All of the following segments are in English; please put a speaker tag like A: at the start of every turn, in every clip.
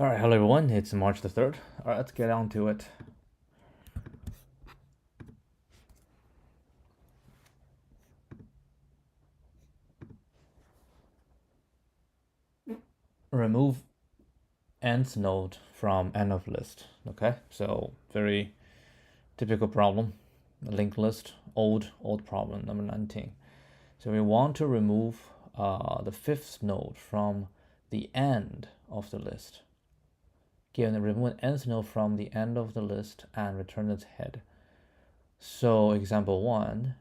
A: All right, hello everyone. It's March the 3rd. All right, let's get on to it. Remove nth node from end of list. Okay, so very typical problem. Linked list, old problem, number 19. So we want to remove the fifth node from the end of the list. Given the remove nth node from the end of the list and return its head. So example 1,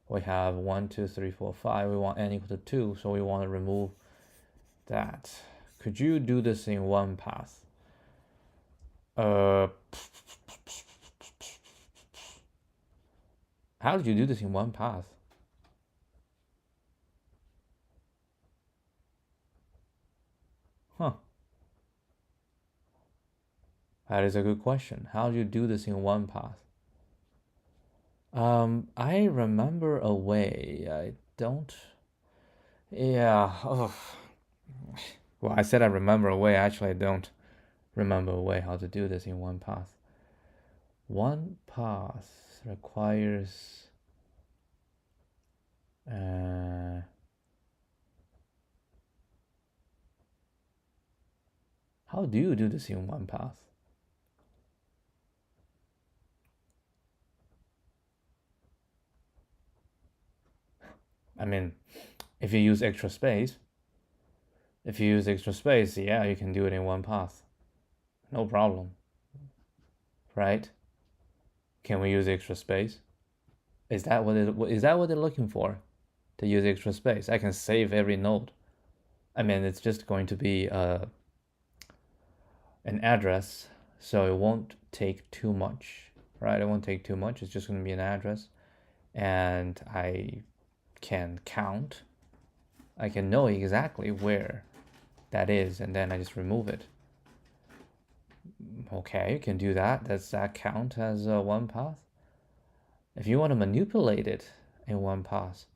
A: we have 1, 2, 3, 4, 5. We want n equal to 2, so we want to remove that. Could you do this in one pass? How did you do this in one pass? Huh. That is a good question. How do you do this in one pass? I remember a way. I don't. Yeah. Oh. Well, I said I remember a way. Actually, I don't remember a way how to do this in one pass. One pass requires. How do you do this in one pass? I mean, if you use extra space, yeah, you can do it in one pass. No problem. Right? Can we use extra space? Is that what they're looking for? To use extra space? I can save every node. I mean, it's just going to be an address, so it won't take too much, right? It won't take too much. It's just going to be an address, and I can count. I can know exactly where that is, and then I just remove it. Okay, you can do that. Does that count as one pass? If you want to manipulate it in one pass,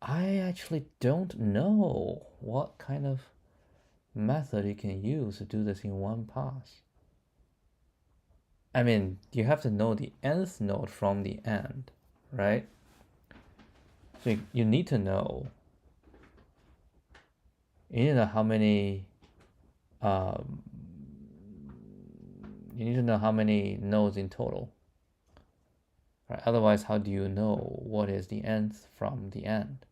A: I actually don't know what kind of method you can use to do this in one pass. I mean, you have to know the nth node from the end, right? So you need to know. You need to know how many. You need to know how many nodes in total. Right? Otherwise, how do you know what is the nth from the end?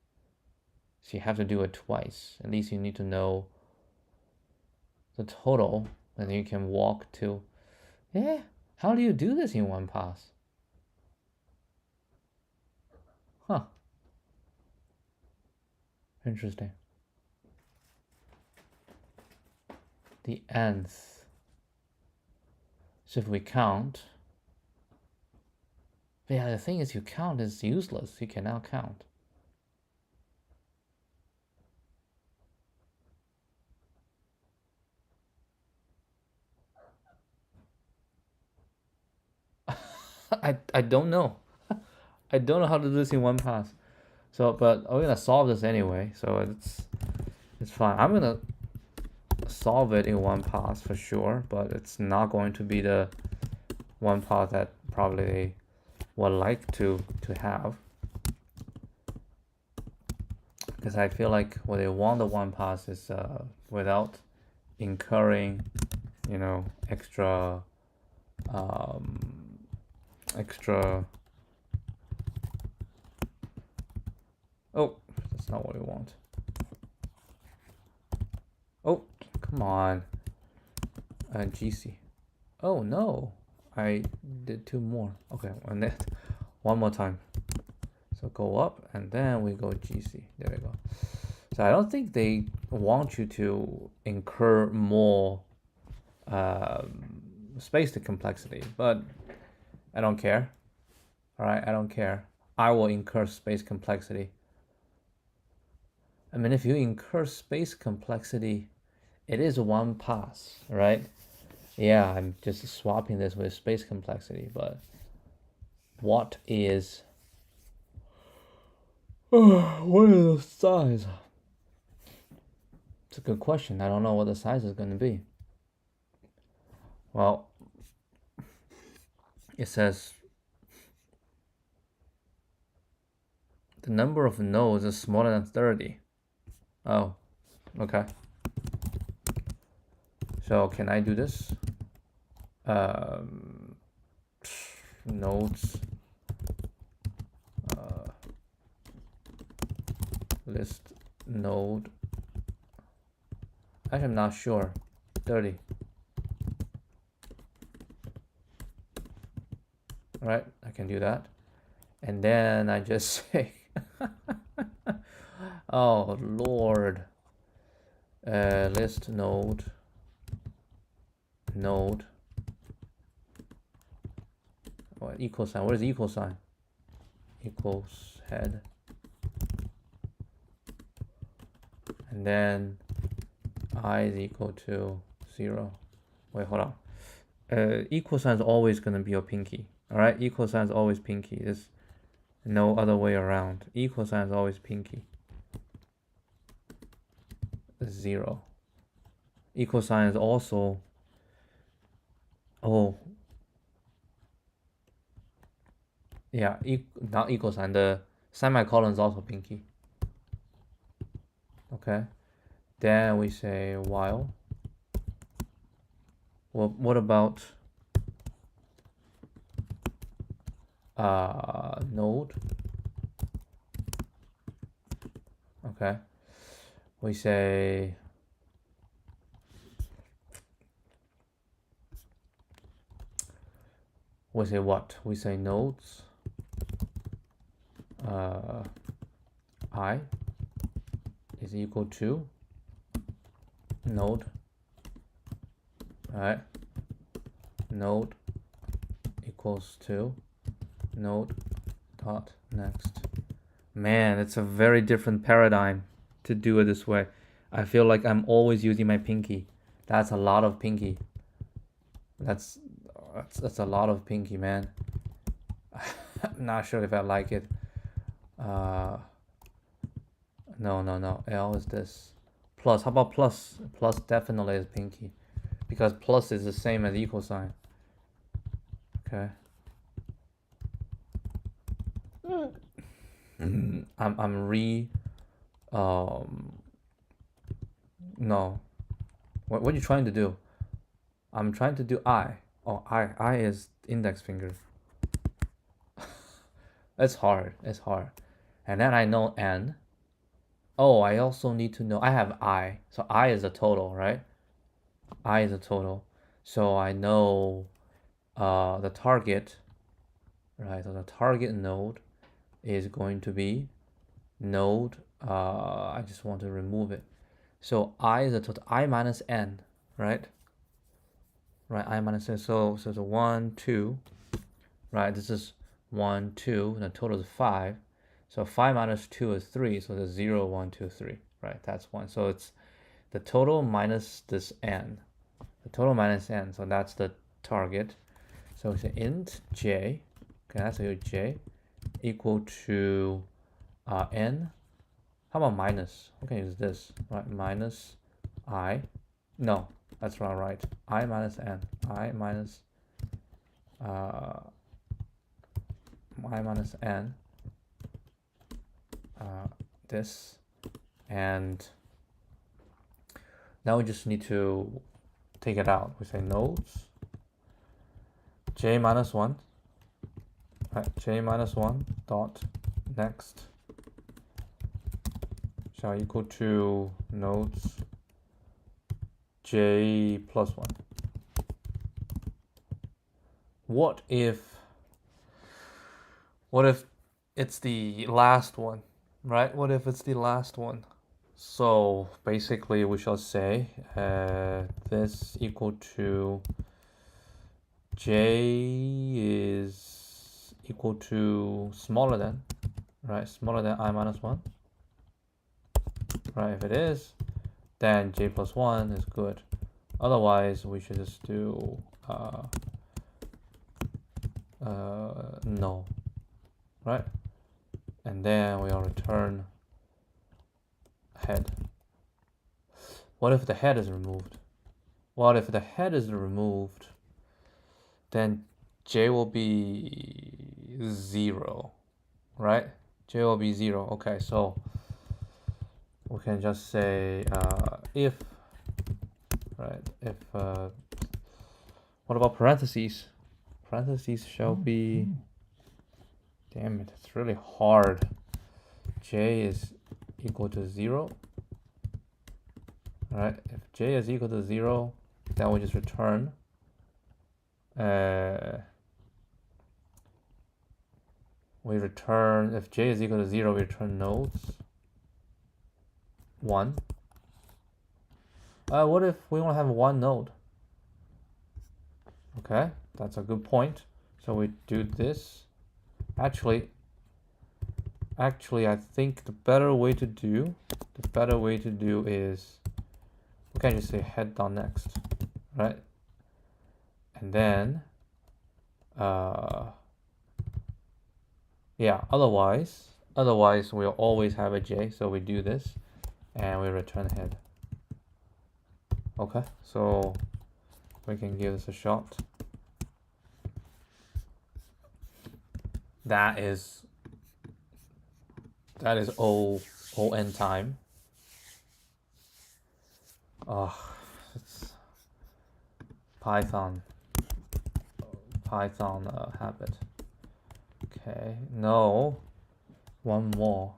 A: So you have to do it twice. At least you need to know the total, and you can walk to. Yeah, how do you do this in one pass? Huh. Interesting. The nth. So if we count. But yeah, the thing is, you count is useless. You cannot count. I don't know. I don't know how to do this in one pass. So, but we're gonna solve this anyway. So it's fine. I'm gonna solve it in one pass for sure, but it's not going to be the one pass that probably they would like to have, because I feel like what they want the one pass is without incurring, extra oh, that's not what we want. Oh, come on. GC. Oh no, I did two more. Okay, and then one more time. So go up and then we go GC. There we go. So I don't think they want you to incur more space to complexity, but I don't care. All right, I don't care. I will incur space complexity. I mean, if you incur space complexity, it is one pass, right? Yeah, I'm just swapping this with space complexity, but what is the size? It's a good question. I don't know what the size is going to be. Well, it says the number of nodes is smaller than 30. Oh, okay. So can I do this? Nodes list node. Actually, I'm not sure. 30. All right, I can do that. And then I just say, oh Lord, list node. What equal sign? What is the equal sign? Equals head. And then I is equal to 0. Wait, hold on. Equal sign is always gonna be a pinky. All right, equal sign is always pinky. There's no other way around. Equal sign is always pinky. 0. Equal sign is also, oh yeah, not equal sign. The semicolon is also pinky. Okay. Then we say while. Well, what about node? Okay. We say what? We say nodes I is equal to node, right? Node equals to node dot next. Man, it's a very different paradigm to do it this way. I feel like I'm always using my pinky. That's a lot of pinky. That's a lot of pinky, man. I'm not sure if I like it. No. L is this. Plus, how about plus? Plus definitely is pinky, because plus is the same as equal sign. Okay. No. What are you trying to do? I'm trying to do I. Oh, I is index finger. It's hard. And then I know N. Oh, I also need to know, I have I. So I is a total, right? I is a total. So I know the target, right? So the target node is going to be node, I just want to remove it. So I is a total, I minus N, right? Right, I minus N. So the 1, 2, right? This is 1, 2, and the total is 5. So 5 minus 2 is 3, so there's 0, 1, 2, 3, right? That's 1. So it's the total minus this n. The total minus n, so that's the target. So we say int j, okay, that's a j, equal to n. How about minus? Okay, use this, right? Minus I. No, that's not right. I minus n. I minus n. This, and now we just need to take it out. We say nodes j minus 1, right? J minus 1 dot next shall equal to nodes j plus 1. What if it's the last one, right? What if it's the last one? So basically we shall say this equal to j is equal to smaller than, right? Smaller than I minus 1, right? If it is, then j plus 1 is good. Otherwise we should just do no, right? And then we'll return head. What if the head is removed? What if the head is removed? then j will be 0, right? J will be 0. Okay, so we can just say if, right, if, what about parentheses? Parentheses shall be, damn it, it's really hard. J is equal to 0. Right, if j is equal to 0, then we just return if j is equal to 0, we return nodes 1. What if we only have one node? Okay, that's a good point. So we do this. Actually, I think the better way to do is we can just say head.next, right? And then yeah, otherwise we'll always have a j, so we do this and we return head. Okay, so we can give this a shot. That is on time. It's Python habit. Okay, no, one more.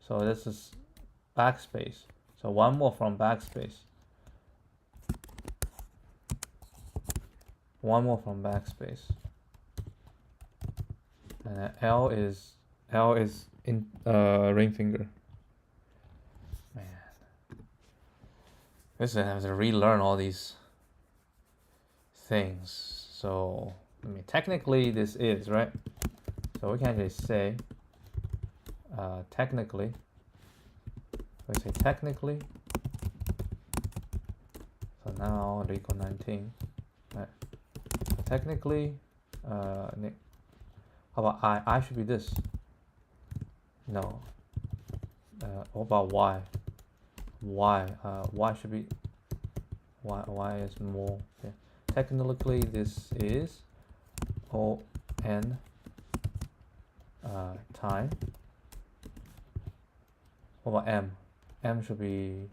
A: So this is backspace. So one more from backspace. One more from backspace. And L is in ring finger. Man, this I have to relearn all these things. So I mean, technically this is right. So we can just say technically. We say technically. So now equal 19. Right. So technically, how about I? I should be this. No. What about y? Y should be. Y is more. Yeah. Technically, this is on time. What about m? M should be.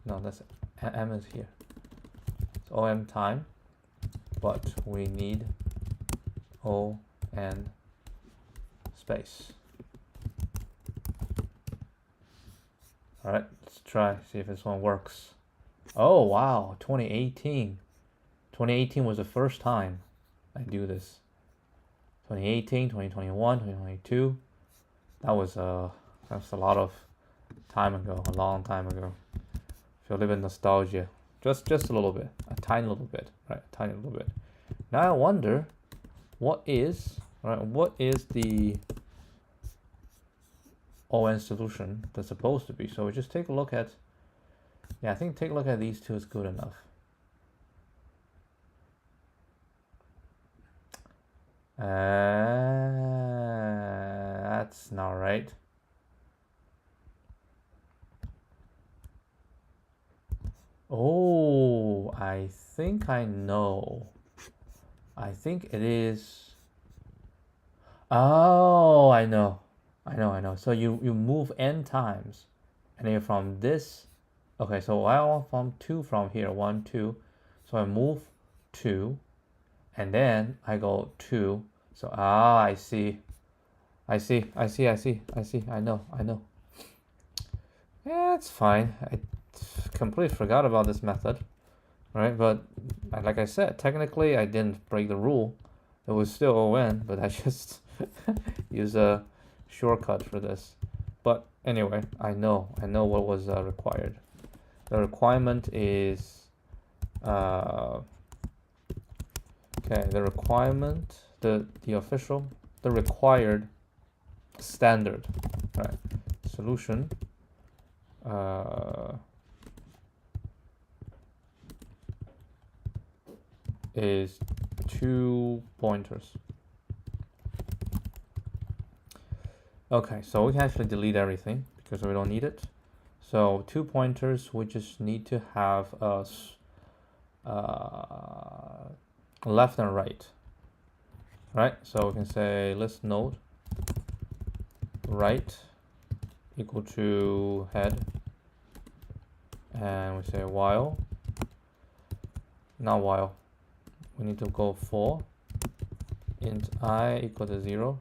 A: No, that's m is here. So om time, but we need on space. All right, let's try, see if this one works. Oh wow, 2018. 2018 was the first time I do this. 2018, 2021, 2022. That's a lot of time ago, a long time ago. Feel a little bit nostalgia. Just a little bit, a tiny little bit, right? A tiny little bit. Now I wonder, what is the ON solution that's supposed to be? So we just take a look at, yeah, I think take a look at these two is good enough. That's not right. Oh, I think I know. I think it is. Oh, I know. So you move n times, and then from this. Okay, so I want from 2 from here, 1, 2. So I move 2, and then I go 2. So I see. I know. Yeah, it's fine. I completely forgot about this method, right? But like I said, technically I didn't break the rule. It was still ON, but I just use a shortcut for this. But anyway, I know what was required. The requirement is okay. The requirement, the required standard, right? Solution. Is 2 pointers. Okay, so we can actually delete everything because we don't need it. So 2 pointers, we just need to have left and right. Right, so we can say list node right equal to head, and we say while, not while, we need to go for int I equal to 0,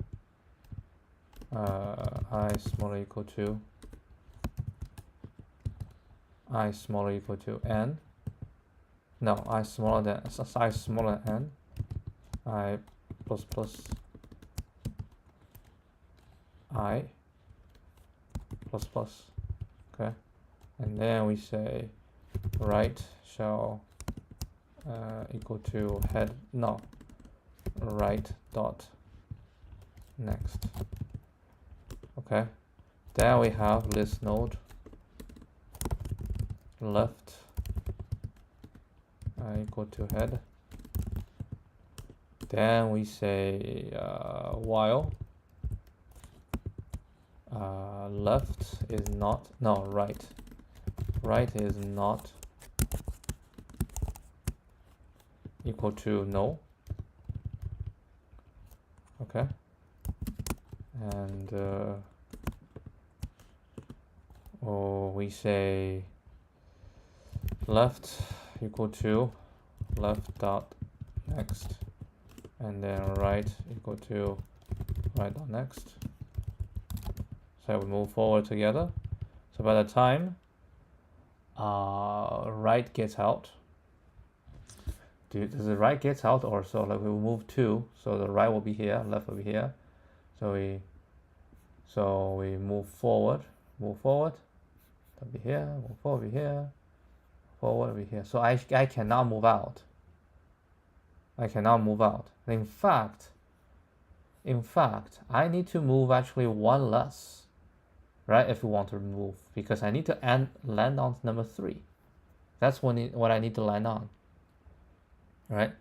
A: I smaller equal to I smaller equal to n, no, I smaller than n, I plus plus I plus plus, okay, and then we say right shall equal to head, no, right dot next, okay, then we have list node left equal to head, then we say while left is not, no, right is not equal to no, okay, and we say left equal to left dot next, and then right equal to right dot next. So we move forward together. So by the time right gets out, does the right gets out, or so like we will move 2, so the right will be here, left will be here. So we move forward, that'll be here, move forward, be here, forward, be here. So I cannot move out. I cannot move out. In fact, I need to move actually one less, right? If we want to move, because I need to land on number 3. That's what I need to land on, right?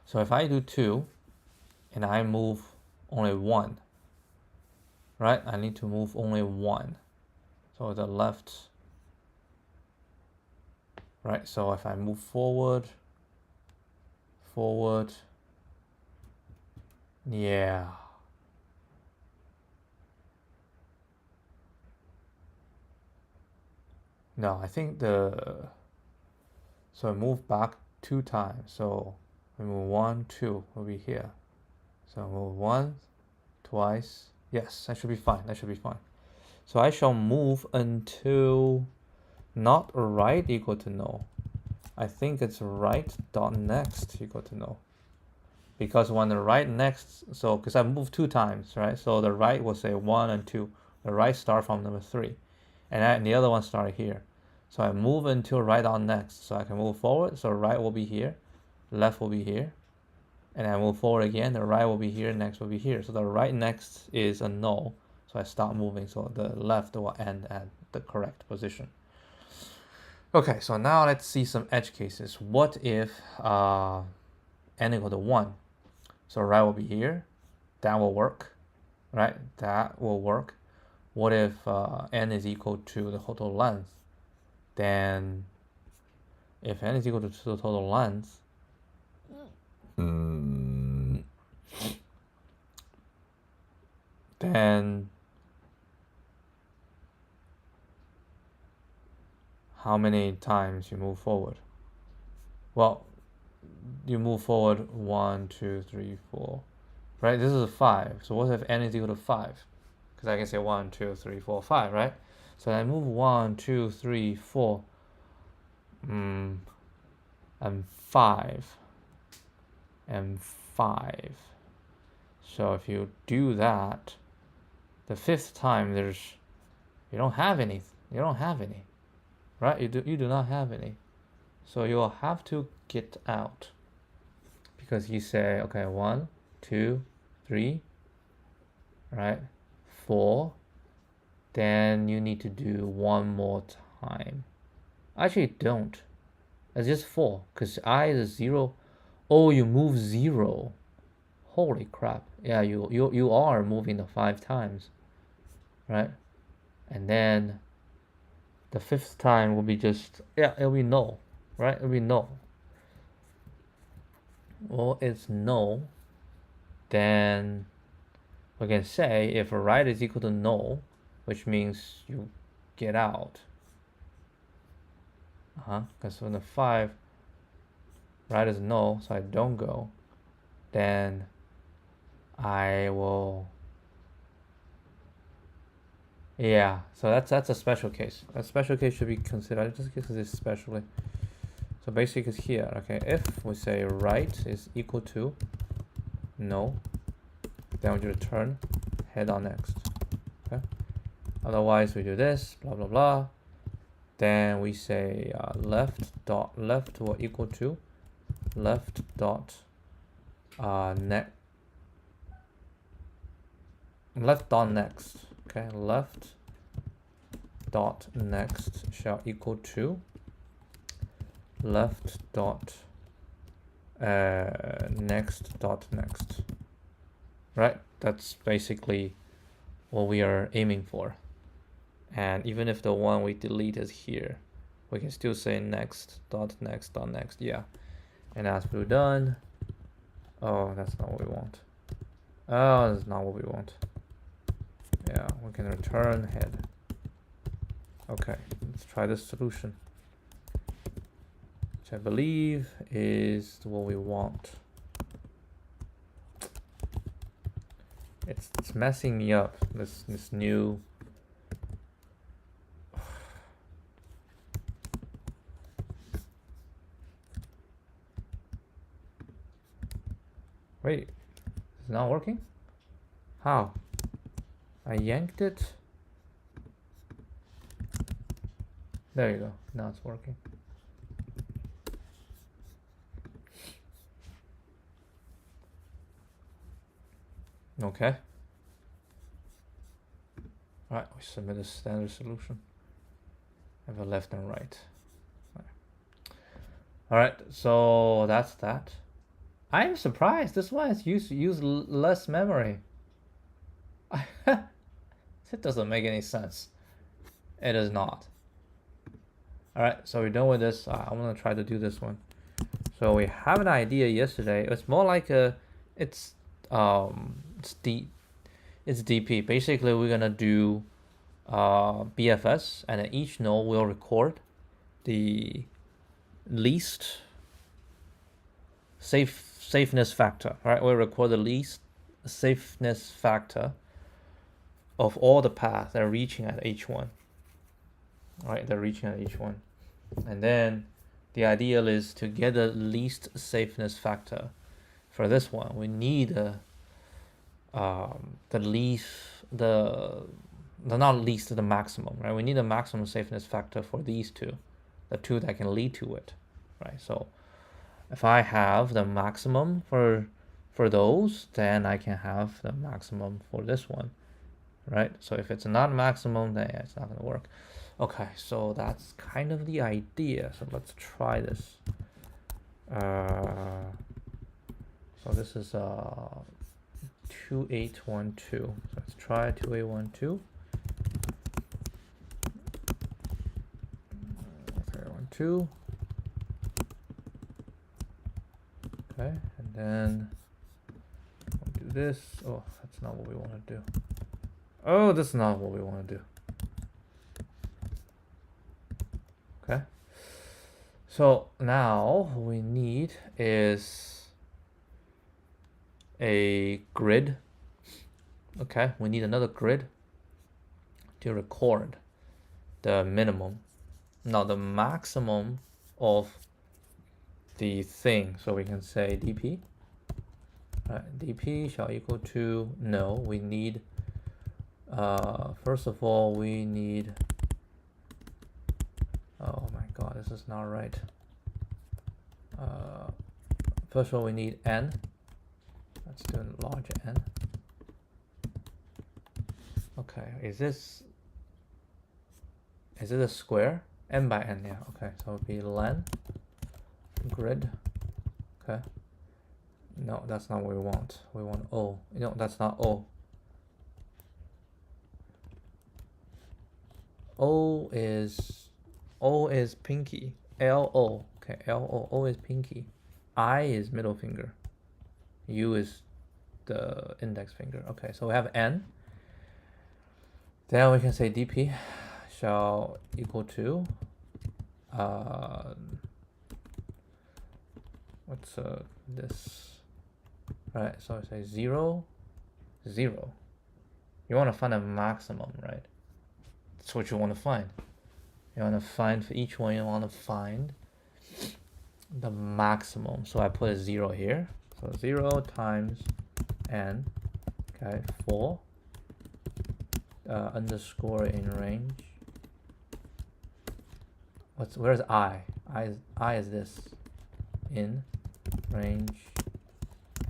A: So if I do 2 and I move only 1, right? I need to move only 1. So the left, right? So if I move forward, yeah. No, I think so I move back 2 times. So we move 1, 2 will be here. So move 1, twice. Yes, that should be fine. That should be fine. So I shall move until not right equal to no. I think it's right dot next equal to no. Because when the right next, so because I moved 2 times, right? So the right will say 1 and 2. The right start from number 3. And the other one started here. So I move until right on next. So I can move forward. So right will be here. Left will be here. And I move forward again. The right will be here. Next will be here. So the right next is a no. So I stop moving. So the left will end at the correct position. Okay, so now let's see some edge cases. What if n equal to 1? So right will be here. That will work. Right? That will work. What if n is equal to the total length? Then if n is equal to the total length, then how many times you move forward? Well, you move forward 1, 2, 3, 4, right? This is 5. So what if n is equal to 5? Because I can say 1, 2, 3, 4, 5, right? So I move 1, 2, 3, 4, and 5, and 5. So if you do that, the 5th time you don't have any, right? You do not have any. So you'll have to get out, because you say, okay, 1, 2, 3, right? 4. Then you need to do 1 more time. Actually, don't. It's just 4, because I is 0. Oh, you move 0. Holy crap. Yeah, you are moving the 5 times, right? And then the 5th time will be just, yeah, it'll be no, right? It'll be no. Well, it's null, then we can say if right is equal to null, which means you get out. Because when the 5 right is null, so I don't go, then I will. Yeah, so that's a special case. A special case should be considered just because it's specially. So basically it's here, okay, if we say right is equal to no, then we return head on next. Okay. Otherwise we do this, blah blah blah. Then we say left will equal to left dot left dot next. Okay, left dot next shall equal to left dot next dot next. Right, that's basically what we are aiming for. And even if the one we delete is here, we can still say next dot next dot next. Yeah, and as we're done, oh, that's not what we want. Oh, that's not what we want. Yeah, we can return head. Okay, let's try this solution, which I believe is what we want. It's messing me up, this new. Wait, it's not working? How? I yanked it. There you go, now it's working. Okay. Alright, we submit a standard solution. Have a left and right. Alright, so that's that. I'm surprised this one has use less memory. It doesn't make any sense. It is not. Alright, so we're done with this. I'm gonna try to do this one. So we have an idea yesterday. It's more like it's DP. Basically, we're gonna do BFS, and then each node will record the least safeness factor. Right, we'll record the least safeness factor of all the paths that are reaching at H1. Right, they're reaching at H1, and then the ideal is to get the least safeness factor. For this one, we need the maximum, right? We need a maximum safeness factor for these two, the two that can lead to it, right? So if I have the maximum for those, then I can have the maximum for this one, right? So if it's not maximum, then yeah, it's not gonna work. Okay, so that's kind of the idea. So let's try this. So this is 2812. So let's try 2812. 2812. Okay, and then we'll do this. Oh, that's not what we want to do. Oh, that's not what we want to do. Okay. So now what we need is a grid. Okay, we need another grid to record the minimum, now the maximum of the thing. So we can say dp. Dp shall equal to no. We need first of all we need. Oh my god, this is not right. First of all, we need n. Let's do a large n. Okay, is this a square? N by n, yeah. Okay, so it would be len grid. Okay. No, that's not what we want. We want O. No, that's not O. O is pinky. LO. Okay, LO. O is pinky. I is middle finger, U is the index finger. Okay, so we have n. Then we can say dp shall equal to what's this? Right, so I say 0, 0. You want to find a maximum, right? That's what you want to find. You want to find for each one, you want to find the maximum. So I put a 0 here. So 0 times n, okay, 4 underscore in range. Where's I? I is this, in range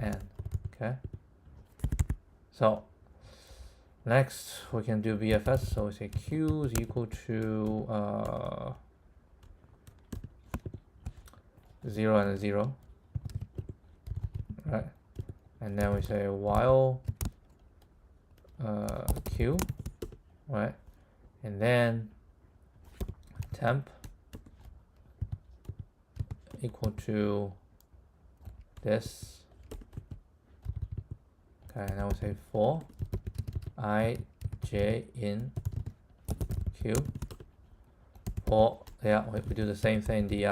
A: n. Okay. So next we can do BFS. So we say Q is equal to 0 and 0, right? And then we say while Q, right? And then temp equal to this. Okay, now we say for I j in Q. For yeah, we do the same thing. Di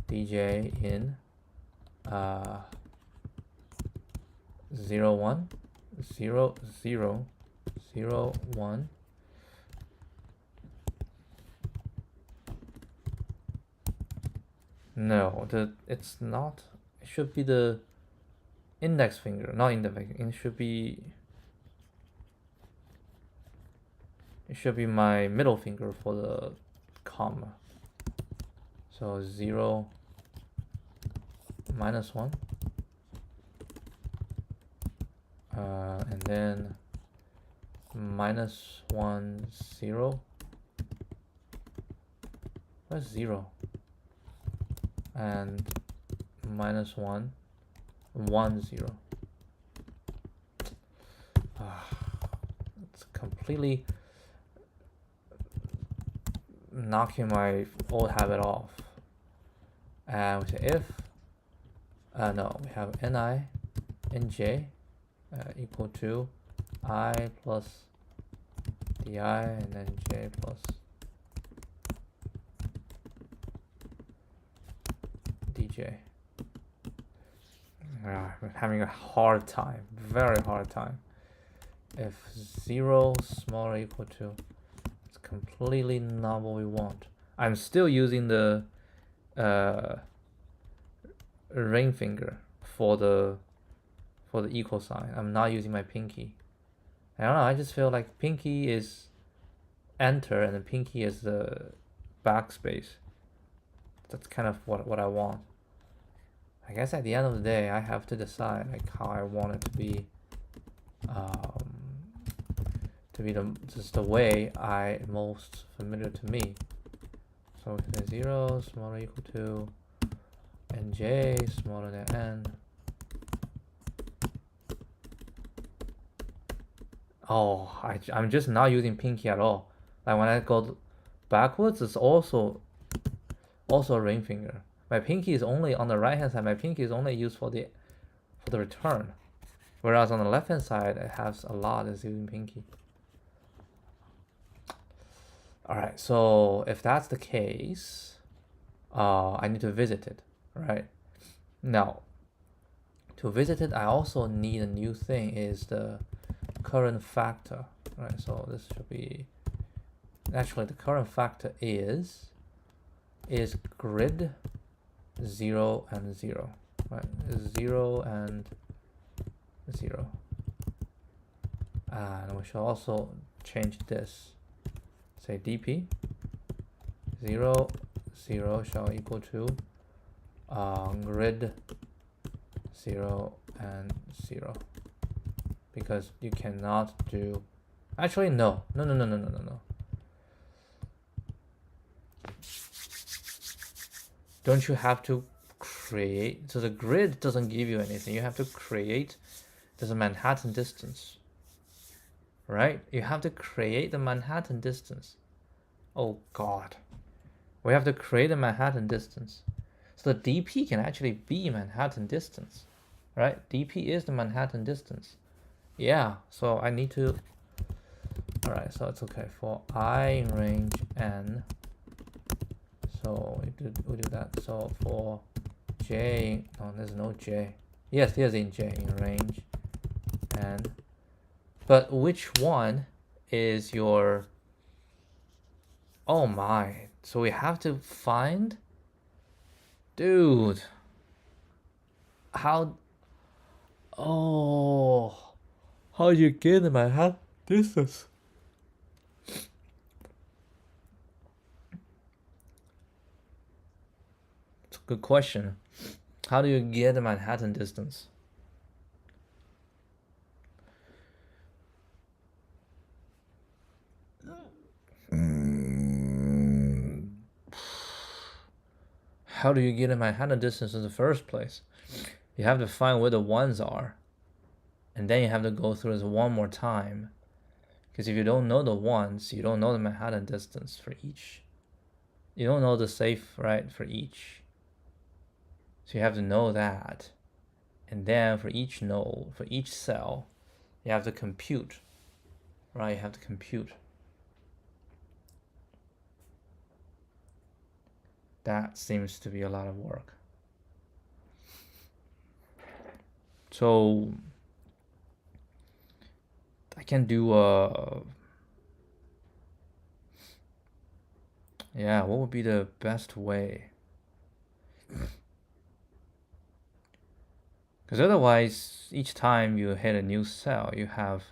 A: dj in 0 1 0 0 0 1. No, it's not. It should be the index finger, not index finger. It should be my middle finger for the comma. So 0 minus 1, and then minus 1 0. Where's 0? And minus 1 1 0. It's completely knocking my old habit off. And we say if no, we have ni nj equal to I plus di, and then j plus dj. I'm having a hard time, very hard time. If 0 smaller or equal to, it's completely not what we want. I'm still using the ring finger for the equal sign. I'm not using my pinky. I don't know, I just feel like pinky is enter and the pinky is the backspace. That's kind of what I want. I guess at the end of the day, I have to decide like how I want it to be just the way I most familiar to me. So we say 0 smaller or equal to nj smaller than n. Oh, I'm just not using pinky at all. Like when I go backwards, it's also a ring finger. My pinky is only on the right hand side. My pinky is only used for the return, whereas on the left hand side, it has a lot is using pinky. All right, so if that's the case, I need to visit it, right? Now, to visit it, I also need a new thing, is the current factor, right? So this should be, actually the current factor is grid 0 and 0, right? 0 and 0. And we should also change this. Say dp 0 0 shall equal to grid 0 and 0, because you cannot do, actually no. Don't you have to create? So the grid doesn't give you anything. You have to create the Manhattan distance, right? You have to create the Manhattan distance. Oh God, we have to create a Manhattan distance. So the dp can actually be Manhattan distance, right? dp is the Manhattan distance. Yeah, so I need to, all right, so it's okay for I in range n. So we do that. So for j, no, there's no j. Yes, there's in j in range n. But which one is your, oh my, so we have to find, dude, how, oh, how do you get the Manhattan distance? It's a good question. How do you get the Manhattan distance? How do you get a Manhattan distance in the first place? You have to find where the ones are, and then you have to go through this one more time. Because if you don't know the ones, you don't know the Manhattan distance for each. You don't know the safe, right, for each. So you have to know that. And then for each node, for each cell, you have to compute, right? You have to compute. That seems to be a lot of work. So I can do yeah, what would be the best way? Because otherwise, each time you hit a new cell, you have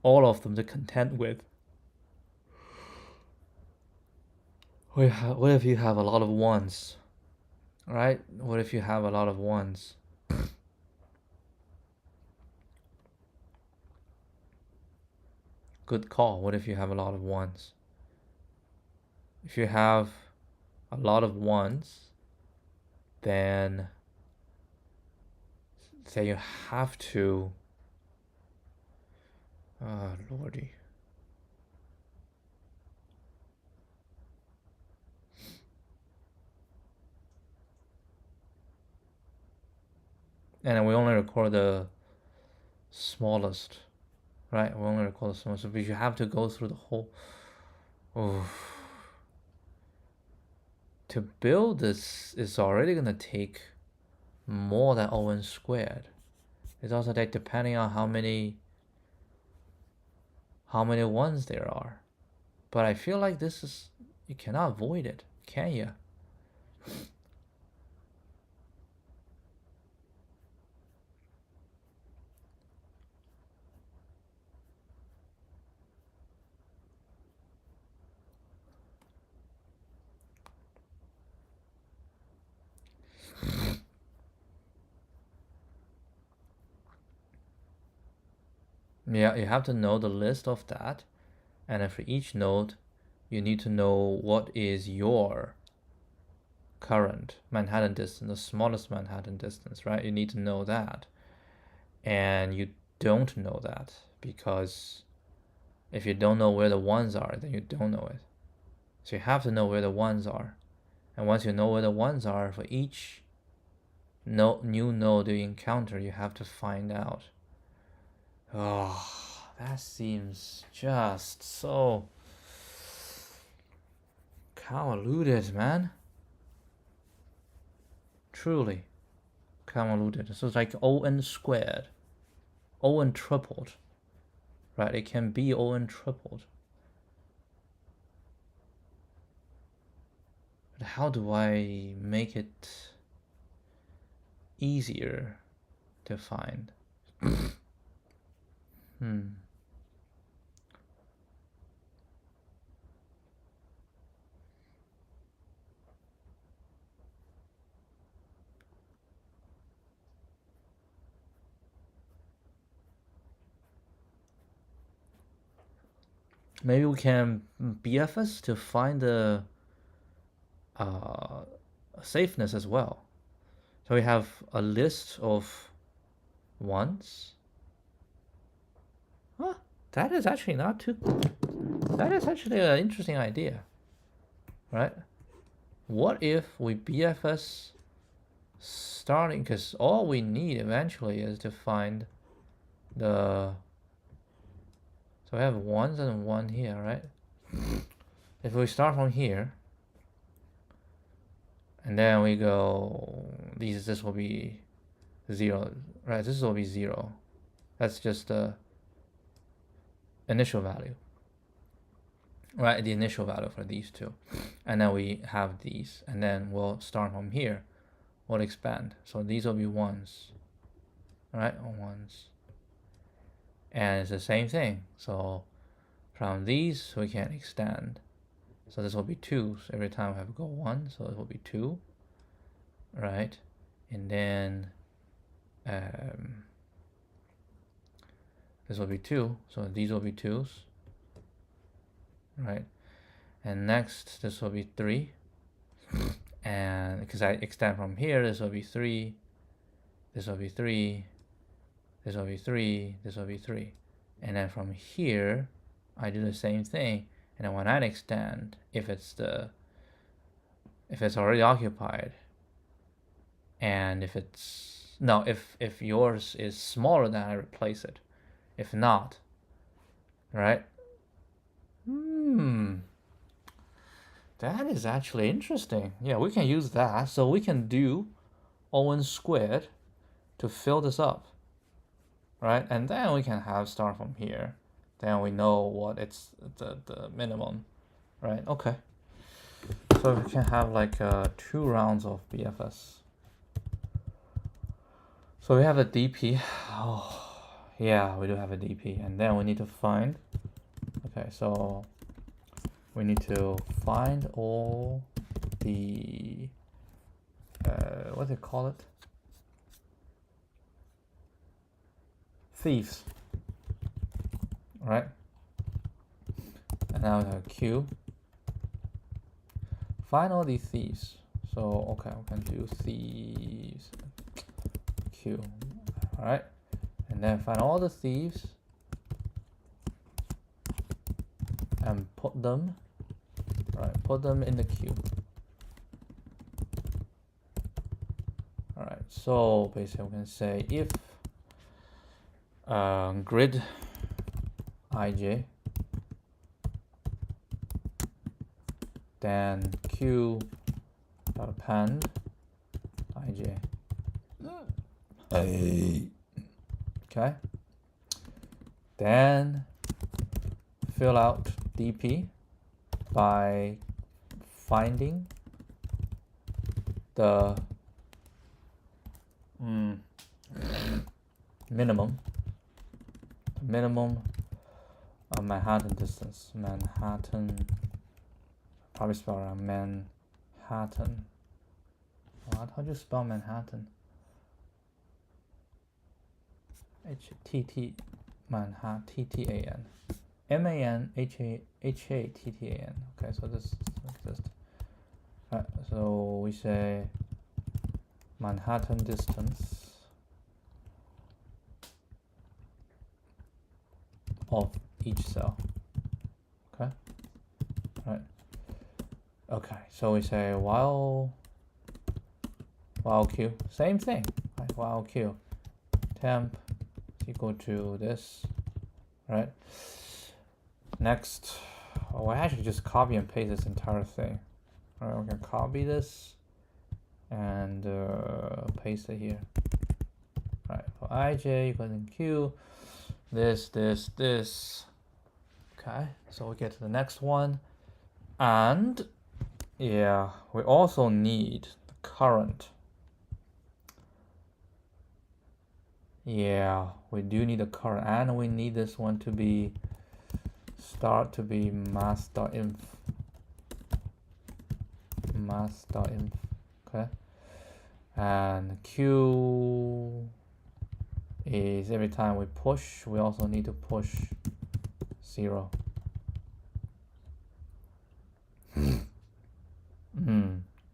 A: all of them to contend with. What if you have a lot of ones? Right? What if you have a lot of ones? Good call. What if you have a lot of ones? If you have a lot of ones, then say you have to, lordy. And we only record the smallest, right? We only record the smallest, but you have to go through the whole. Oh. To build this is already gonna take more than O(n) squared. It's also like depending on how many ones there are. But I feel like this is, you cannot avoid it, can you? Yeah, you have to know the list of that, and then for each node, you need to know what is your current Manhattan distance, the smallest Manhattan distance, right? You need to know that. And you don't know that because if you don't know where the ones are, then you don't know it. So you have to know where the ones are. And once you know where the ones are, for each new node you encounter, you have to find out. Oh, that seems just so convoluted, man. Truly convoluted. So it's like O(n) squared, O(n) tripled, right? It can be O(n) tripled. But how do I make it easier to find? Maybe we can BFS to find the safeness as well. So we have a list of ones. Huh, that is actually not too. That is actually an interesting idea, right? what if we BFS starting, because all we need eventually is to find the, so we have ones and one here, right? If we start from here and then we go, this will be 0, right? This will be 0. That's just the initial value, right? The initial value for these two. And then we have these, and then we'll start from here. We'll expand. So these will be ones, right? Ones. And it's the same thing. So from these we can extend. So this will be 2s every time we have to go 1. So it will be 2, right? And then this will be 2. So these will be 2s, right? And next this will be 3. And because I extend from here, this will be 3. This will be 3. This will be 3. This will be 3. And then from here, I do the same thing. And then when I extend, if it's already occupied, and if it's no, if yours is smaller, then I replace it. If not, right? That is actually interesting. Yeah, we can use that. So we can do O(n) squared to fill this up, right? And then we can have start from here. Then we know what it's the minimum, right? Okay. So we can have like 2 rounds of BFS. So we have a DP. Oh, yeah, we do have a DP. And then we need to find, okay, so we need to find all the, what do they call it? Thieves, right? And now we have Q. Find all these thieves. So, okay, we can do thieves, Q, all right? And then find all the thieves and put them, right, put them in the queue. All right, so basically we can say if grid ij, then q dot append ij. Okay, then fill out DP by finding the minimum of Manhattan distance. Manhattan, probably spell around Manhattan. What? How do you spell Manhattan? H-T-T, Manhattan, T-T-A-N. M-A-N-H-A-T-T-A-N. Okay, so this exists. Right, so we say Manhattan distance of each cell. Okay, right. Okay, so we say while q, same thing, right? While q temp is equal to this, right? Next, I actually just copy and paste this entire thing. All right, we can copy this and paste it here. All right, for ij equals in q, this. Okay, so we get to the next one, and yeah, we also need the current. Yeah, we do need a current, and we need this one to be start to be mass.inf. Okay, and q is every time we push, we also need to push 0.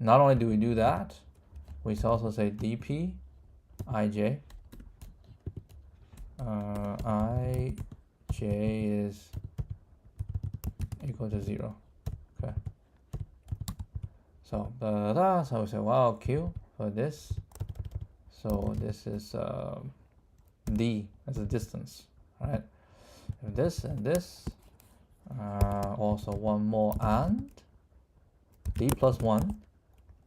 A: Not only do we do that, we also say dp ij. Ij is equal to 0. Okay. So so we say, well, Q for this. So this is D as a distance, right? If this and this, also one more and D plus 1,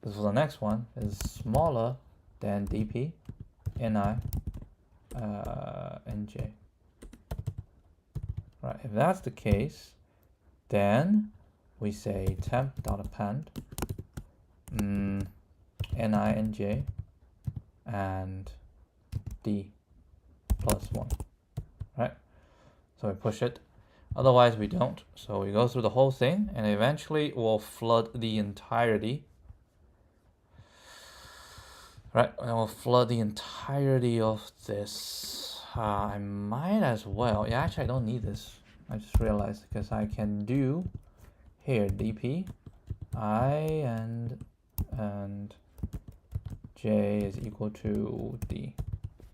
A: this for the next one, is smaller than dp ni nj. Right, if that's the case, then we say temp.append ni nj and d plus 1, right? So we push it, otherwise we don't. So we go through the whole thing and eventually we'll flood the entirety, right? And we'll flood the entirety of this. I might as well, yeah, actually I don't need this. I just realized because I can do here dp I and j is equal to d.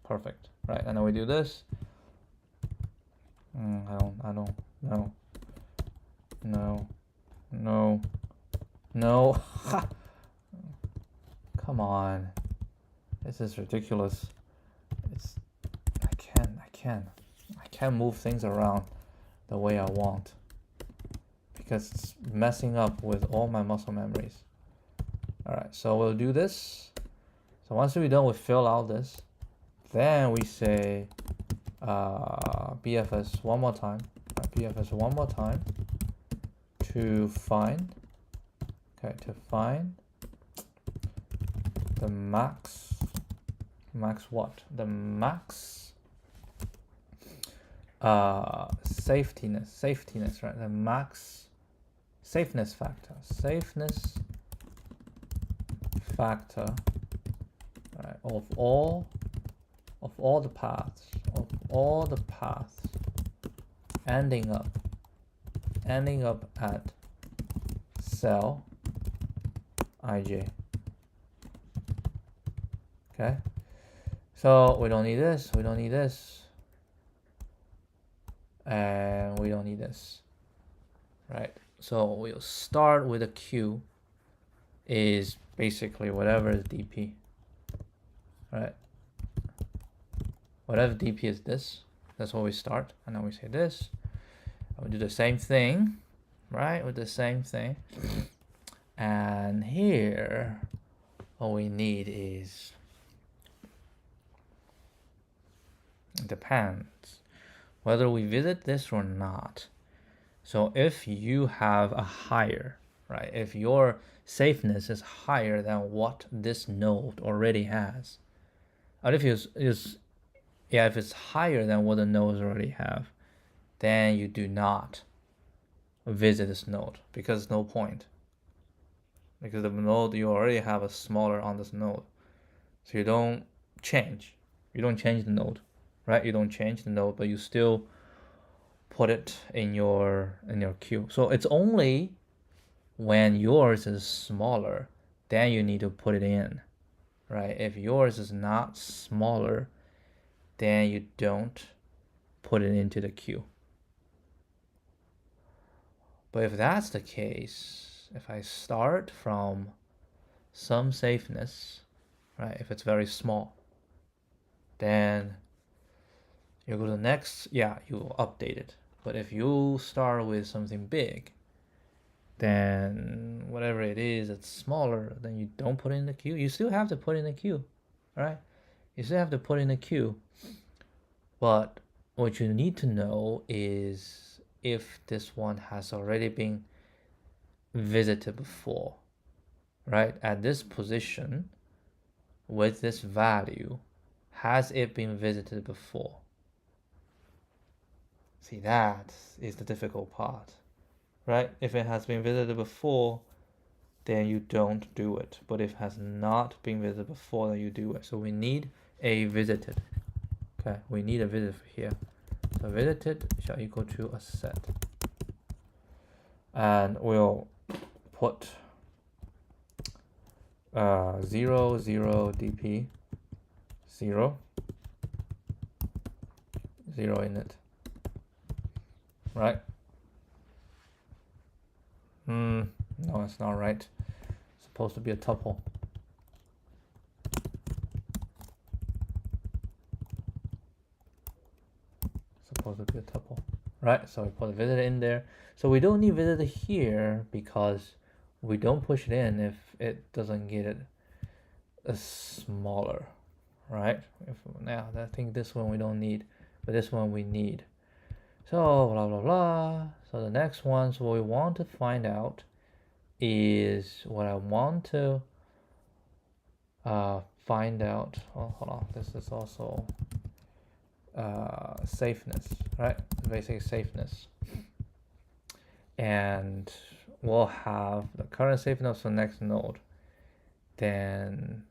A: Perfect, right? And then we do this. I don't no come on, this is ridiculous. It's I can't move things around the way I want because it's messing up with all my muscle memories. All right, so we'll do this. So once we're done, we fill out this, then we say BFS one more time, BFS one more time to find, okay, to find the max what? The max safetyness, right? The max safeness factor, right, of all the paths, ending up at cell ij. Okay, so we don't need this, and we don't need this, right? So we'll start with a Q is basically whatever is dp, right? Whatever dp is this, that's what we start, and then we say this, and we do the same thing, right, with the same thing. And here all we need is, it depends whether we visit this or not. So if you have a higher, right, if your safeness is higher than what this node already has, or if it's higher than what the nodes already have, then you do not visit this node, because there's no point, because the node you already have is smaller on this node. So you don't change the node, right? You don't change the node, but you still put it in your queue. So it's only when yours is smaller, then you need to put it in, right? If yours is not smaller, then you don't put it into the queue. But if that's the case, if I start from some safeness, right, if it's very small, then you go to the next, yeah, you update it. But if you start with something big, then whatever it is that's smaller, then you don't put it in the queue. You still have to put it in the queue, right? You still have to put it in the queue. But what you need to know is if this one has already been visited before, right? At this position, with this value, has it been visited before? See, that is the difficult part, right? If it has been visited before, then you don't do it. But if it has not been visited before, then you do it. So we need a visited. Okay, we need a visit here. So visited shall equal to a set. And we'll put 0, 0, dp, 0, 0 in it. Right? No, it's not right. supposed to be a tuple. Supposed to be a tuple, right? So we put a visitor in there. So we don't need visitor here because we don't push it in if it doesn't get it smaller, right? Now I think this one we don't need, but this one we need. So blah blah blah. So the next one, so what we want to find out is what I want to find out. Oh, hold on. This is also safeness, right? Basic safeness. And we'll have the current safeness for the next node. Then,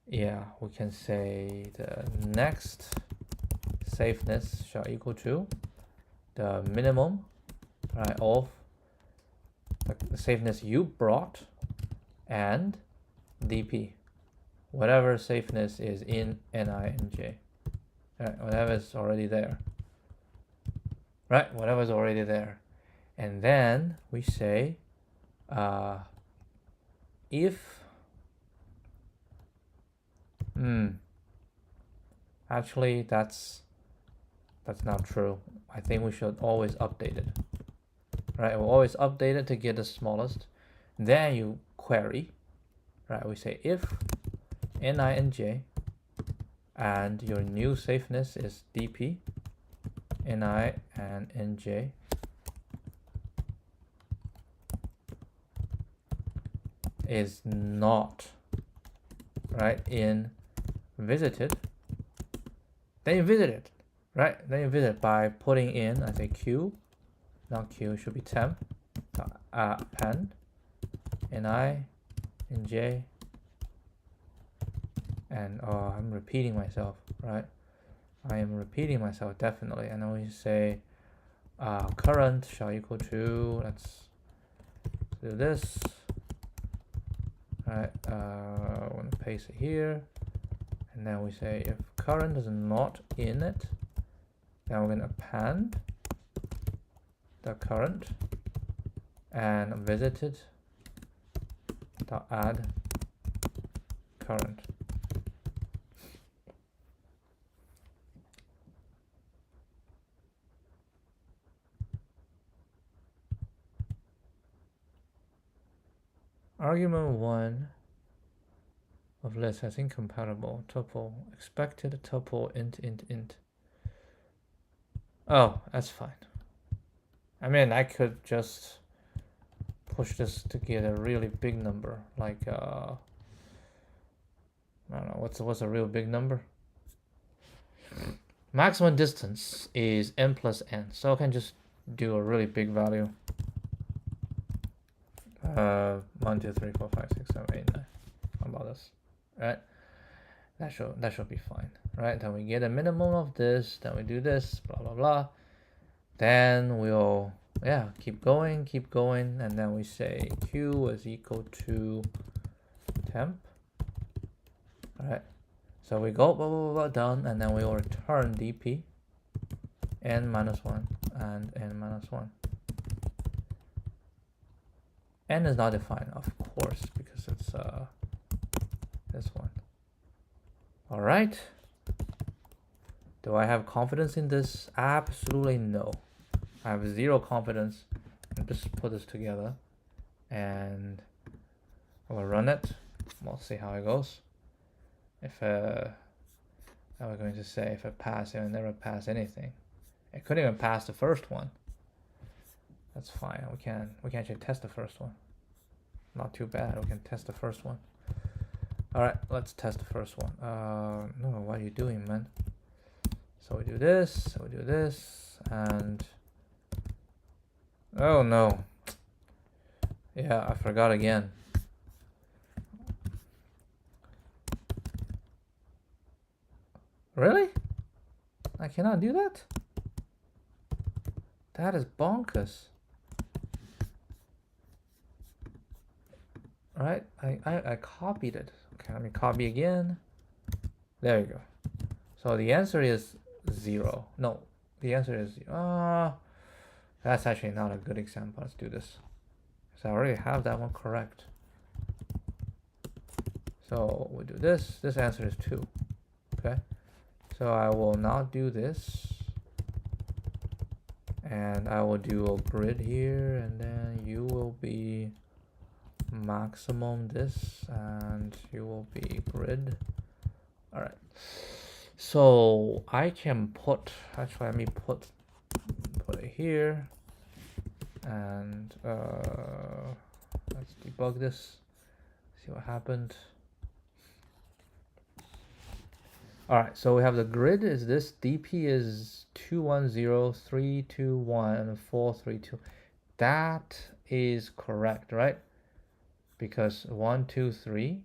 A: yeah, we can say the next safeness shall equal to the minimum, right, of the safeness you brought and dp, whatever safeness is in ni and j, right, whatever is already there, right, whatever is already there. And then we say if actually that's not true. I think we should always update it, right? We'll always update it to get the smallest. Then you query, right? We say if ni and j and your new safeness is dp ni and nj is not, right, in visited, then you visit it, right? Then you visit by putting in, I say q, not q, it should be temp, append ni and j, and oh, I'm repeating myself, right? I am repeating myself definitely. And then we say current shall equal to, let's do this, right? I want to paste it here, and then we say if current is not in it, then we're going to append the current and visited dot add current. Argument 1 of list has incompatible tuple, expected tuple int. Oh, that's fine. I mean, I could just push this to get a really big number, like I don't know, what's a real big number? Maximum distance is n plus n, so I can just do a really big value. 1, 2, 3, 4, 5, 6, 7, 8, 9. How about this? Right? That should be fine. Right? Then we get a minimum of this, then we do this, blah blah blah. Then we'll keep going, and then we say q is equal to temp. Alright. So we go blah blah blah down, and then we will return dp n minus 1 and n minus 1. N is not defined, of course, because it's this one. All right. Do I have confidence in this? Absolutely no. I have zero confidence. Just put this together, and we'll run it. We'll see how it goes. If how are we going to say if it passed? It will never pass anything. It couldn't even pass the first one. That's fine. We can actually test the first one. Not too bad. We can test the first one. All right, let's test the first one. No, what are you doing, man? So we do this, and oh no. Yeah, I forgot again. Really? I cannot do that? That is bonkers. Right? I copied it. Okay, let me copy again. There you go. So the answer is 0. No, the answer is that's actually not a good example. Let's do this. So I already have that one correct. So we do this. This answer is 2. Okay. So I will not do this. And I will do a grid here, and then you will be maximum this, and you will be grid. All right. So I can put, actually let me put it here, and let's debug this, see what happened. All right, so we have the grid is this, DP is 210, 321, and 432. That is correct, right? Because 1, 2, 3,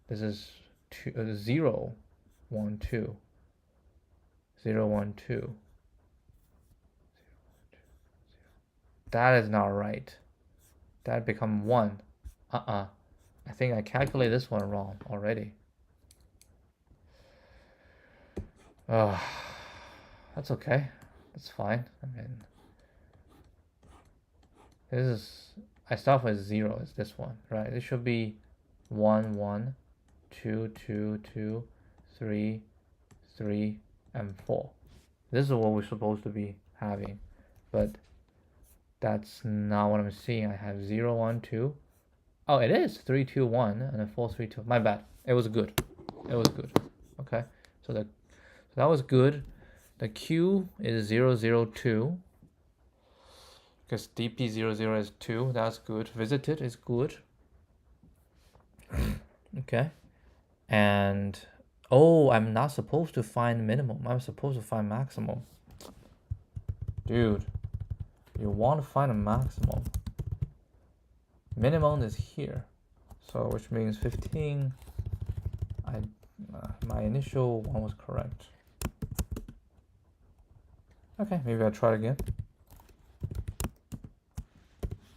A: this is 0, 1, 2, 0, 1, 2. That is not right. That become 1. I think I calculated this one wrong already. That's okay. That's fine. I mean, this is, I start with 0 is this one, right? It should be 1, 1, 2, 2, 2, 3, 3, and 4. This is what we're supposed to be having, but that's not what I'm seeing. I have 0, 1, 2. Oh, it is 3, 2, 1, and then 4, 3, 2. My bad. It was good. It was good. Okay, so that was good. The Q is 0, 0, 2. Because DP00 is 2. That's good. Visited is good. Okay. And oh, I'm not supposed to find minimum. I'm supposed to find maximum. Dude, you want to find a maximum. Minimum is here. So which means 15. My initial one was correct. Okay, maybe I'll try it again.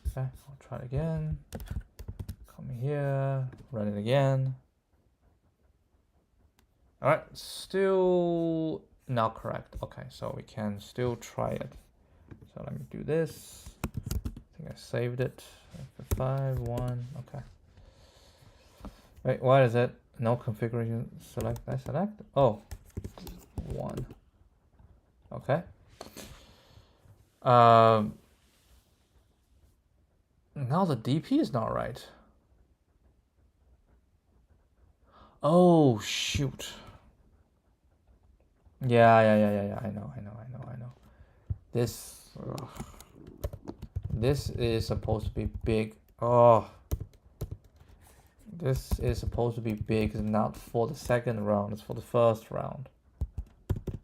A: Okay, I'll try it again. Come here, run it again. All right, still not correct. Okay, so we can still try it. So let me do this. I think I saved it. 5, 1, okay. Wait, what is it? No configuration, select, I select? Oh, 1. Okay. Now the DP is not right. Oh, shoot. Yeah, I know. This is supposed to be big. Oh, this is supposed to be big, not for the second round, it's for the first round.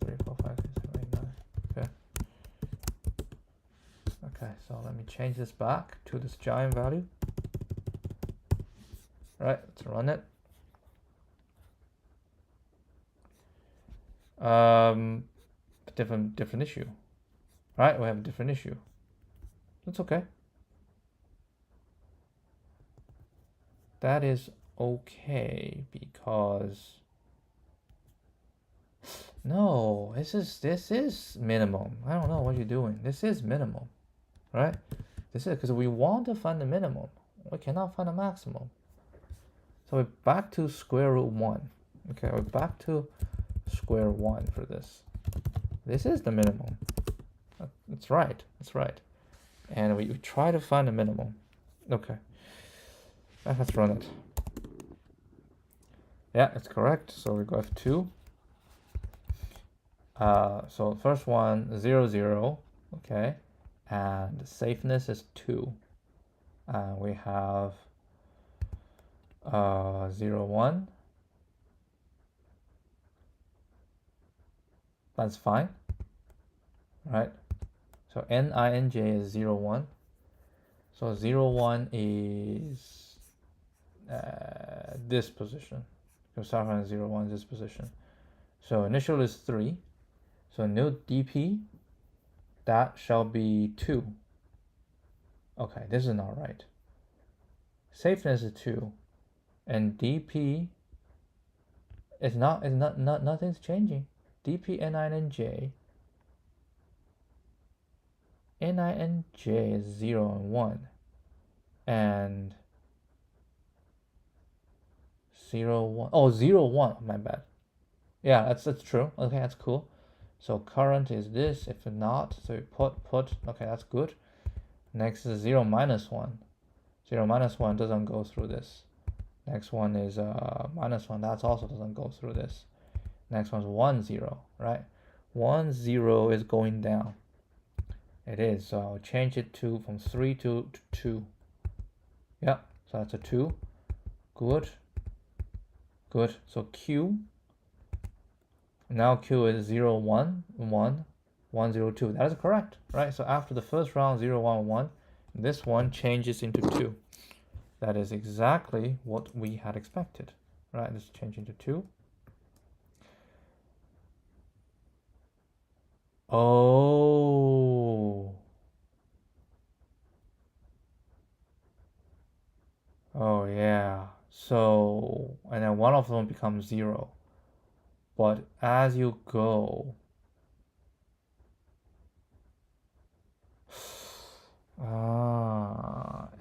A: 3, 4, 5, 6, 7, 8, 9. Okay. Okay, so let me change this back to this giant value. All right, let's run it. Different issue. All right, we have a different issue. That's okay. That is okay because no, this is minimum. I don't know what you're doing. This is minimum, right? This is because we want to find the minimum. We cannot find the maximum. So we're back to square root 1. Okay, we're back to square 1 for this. This is the minimum. That's right. That's right. And we try to find the minimum. Okay. Let's run it. Yeah, it's correct. So we go F2. So first one, 0, 0. Okay. And safeness is 2. We have 0, 1. That's fine. Right? So NINJ is 0, 1. So 0, 1 is this position. So start from 0, 1 this position. So initial is 3. So new DP, that shall be 2. Okay, this is not right. Safeness is 2. And DP is nothing's changing. DP NINJ. NINJ is 0 and 1. And 0, 1. Oh, 0, 1. My bad. Yeah, that's true. Okay, that's cool. So current is this. If not, so you put. Okay, that's good. Next is 0, minus 1. 0, minus 1 doesn't go through this. Next one is minus 1. That also doesn't go through this. Next one's 1, 0, right? 1, 0 is going down. It is. So I'll change it to from 3 to 2. Yeah, so that's a 2. Good. Good. So Q. Now Q is 0, 1, 1, 1, 0, 2. That is correct, right? So after the first round, 0, 1, 1, this one changes into 2. That is exactly what we had expected, right? Let's change into 2. Oh. Oh, yeah. So, and then one of them becomes 0. But as you go,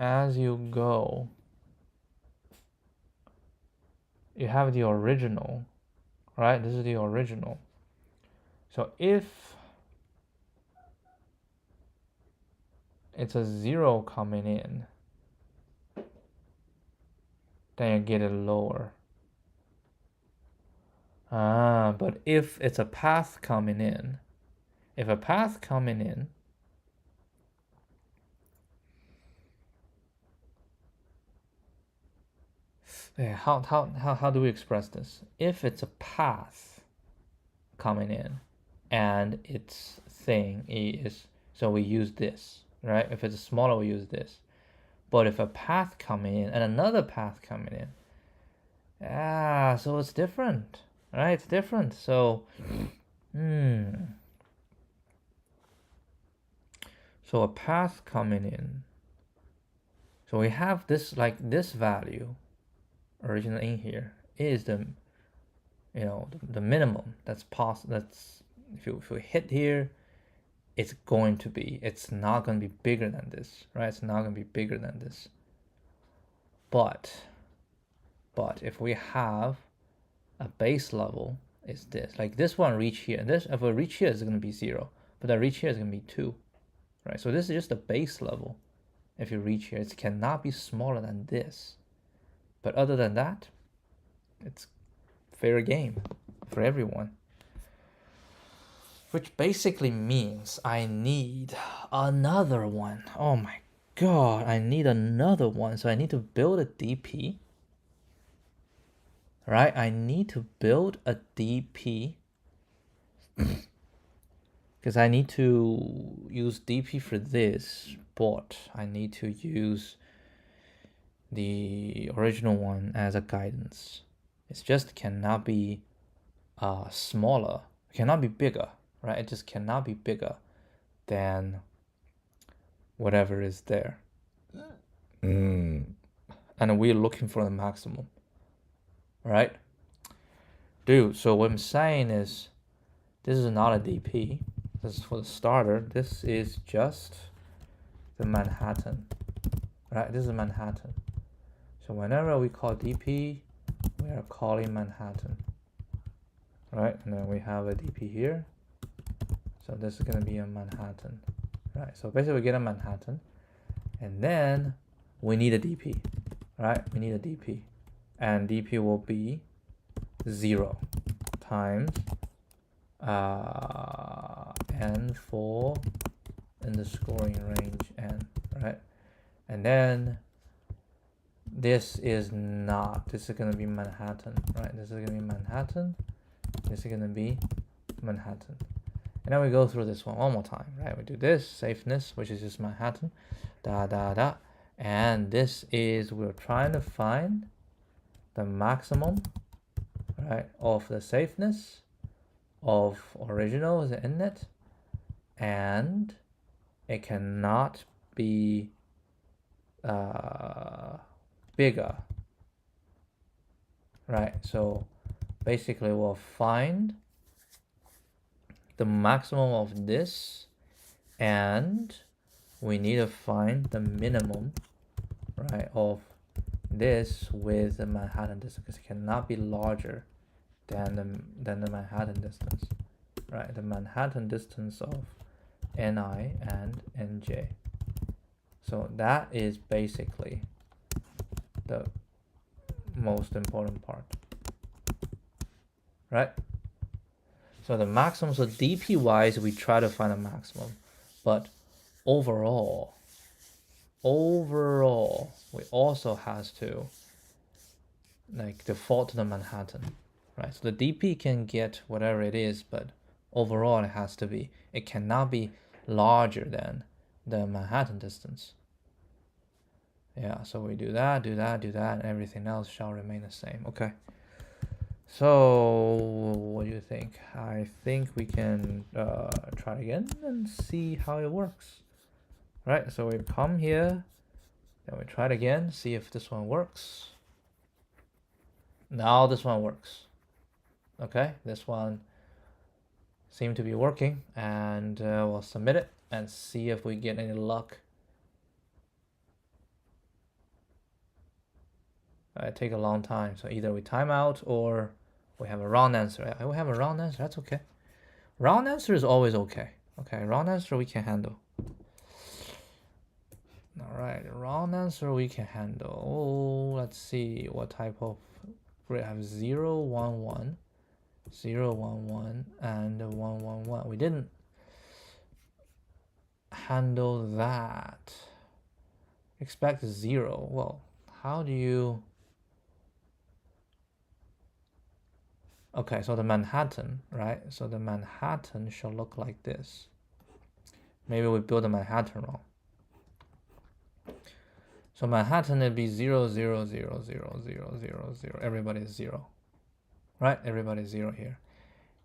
A: as you go, you have the original, right? This is the original. So if it's a 0 coming in, then you get it lower. But if it's a path coming in, yeah, how do we express this? If it's a path coming in and its thing is, so we use this, right? If it's smaller, we use this. But if a path coming in and another path coming in, so it's different, right? It's different. So, so a path coming in. So we have this, like this value original in here is the, the minimum that's possible. That's if we hit here, it's not going to be bigger than this, right? It's not going to be bigger than this. But if we have a base level, is this, like this one reach here, and this, if we reach here, it's going to be 0, but I reach here is going to be 2, right? So this is just the base level. If you reach here, it cannot be smaller than this. But other than that, it's fair game for everyone. Which basically means I need another one. Oh my god, I need another one. So I need to build a DP. Right? I need to build a DP. Because I need to use DP for this, but I need to use the original one as a guidance. It just cannot be smaller. It cannot be bigger, right? It just cannot be bigger than whatever is there. And we're looking for the maximum, right? Dude, so what I'm saying is this is not a DP. This is for the starter. This is just the Manhattan, right? This is Manhattan. So whenever we call DP, we are calling Manhattan, right? And then we have a DP here. So this is going to be a Manhattan, right? So basically we get a Manhattan, and then we need a DP, right? We need a DP, and DP will be 0 times n4 in the scoring range n, right? And then this is going to be Manhattan, right? This is going to be Manhattan. This is going to be Manhattan. And then we go through this one more time, right? We do this, safeness, which is just Manhattan, and this is, we're trying to find the maximum, right, of the safeness of original is in it, and it cannot be bigger, right? So basically we'll find the maximum of this, and we need to find the minimum, right, of this with the Manhattan distance, because it cannot be larger than the Manhattan distance, right? The Manhattan distance of Ni and Nj. So that is basically the most important part, right? So the maximum, so dp wise, we try to find a maximum, but overall, we also has to like default to the Manhattan, right? So the dp can get whatever it is, but overall it has to be, it cannot be larger than the Manhattan distance. Yeah, so we do that, and everything else shall remain the same. Okay. So what do you think? I think we can try again and see how it works. Right, so we come here, then we try it again, see if this one works. Now this one works. Okay, this one seemed to be working, and we'll submit it and see if we get any luck. It take a long time, so either we time out or we have a wrong answer. We have a wrong answer, that's okay. Wrong answer is always okay. Okay, wrong answer we can handle. All right, wrong answer we can handle. Oh, let's see what type of, we have 0, 1, 1, 0, 1, 1, and 1, 1, 1. We didn't handle that. Expect 0. Well, how do you? Okay, so the Manhattan, right? So the Manhattan shall look like this. Maybe we build a Manhattan wrong. So Manhattan would be 0, 0, 0, 0, 0, 0, 0. Everybody is 0, right? Everybody is 0 here,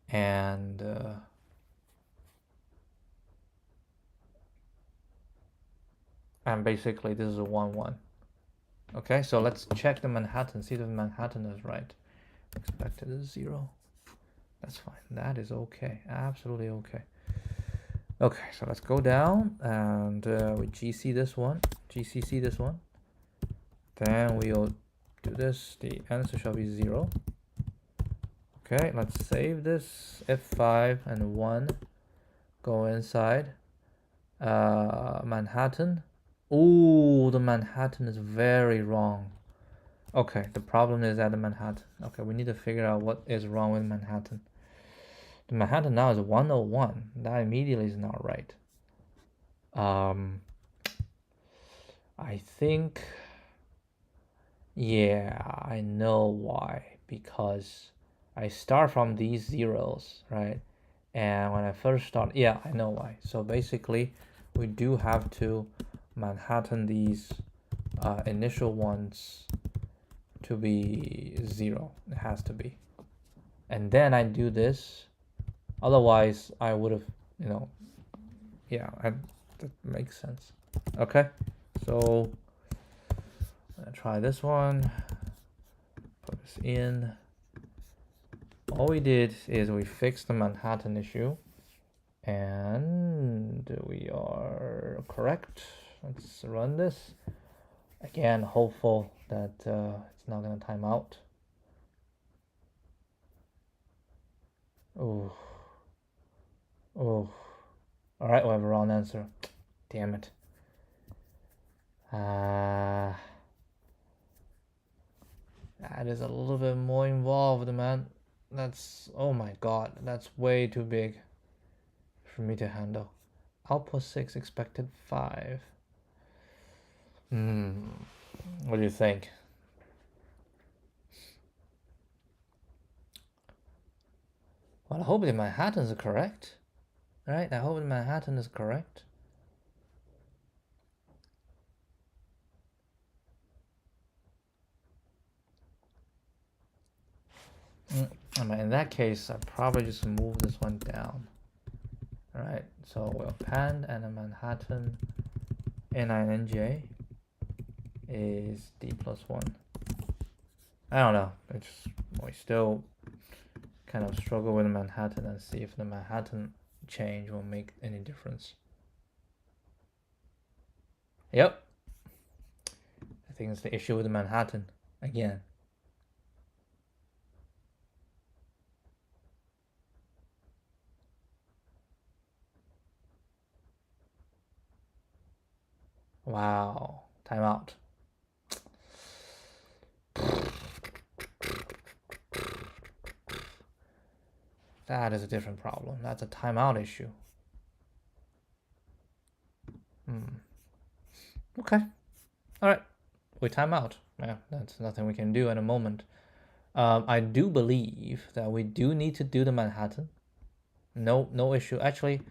A: and basically this is a 1, 1. Okay, so let's check the Manhattan, see if the Manhattan is right. Expected is 0. That's fine. That is okay. Absolutely okay. Okay, so let's go down and we GC this one, GCC this one. Then we'll do this. The answer shall be 0. Okay, let's save this. F5 and 1. Go inside. Manhattan. Ooh, the Manhattan is very wrong. Okay, the problem is at the Manhattan. Okay, we need to figure out what is wrong with Manhattan. The Manhattan now is 101. That immediately is not right. I think, yeah, I know why. Because I start from these zeros, right? And when I first start, yeah, I know why. So basically, we do have to Manhattan these initial ones to be 0. It has to be. And then I do this. Otherwise, I would have, yeah, that makes sense. Okay, so I'm gonna try this one. Put this in. All we did is we fixed the Manhattan issue, and we are correct. Let's run this again, hopeful that it's not gonna time out. Oh, all right, we have a wrong answer. Damn it. That is a little bit more involved, man. That's, oh my god, that's way too big for me to handle. Output 6, expected 5. What do you think? Well, I hope the Manhattan is correct. Right? I hope the Manhattan is correct. In that case, I probably just move this one down. Alright, so we'll append, and the Manhattan N9NJ is D plus 1. I don't know. We still kind of struggle with the Manhattan and see if the Manhattan change will make any difference. Yep. I think think it's the issue with Manhattan again. Wow, timeout. That is a different problem. That's a timeout issue. Okay. All right. We time out. Yeah, that's nothing we can do at the moment. I do believe that we do need to do the Manhattan. No issue. Actually,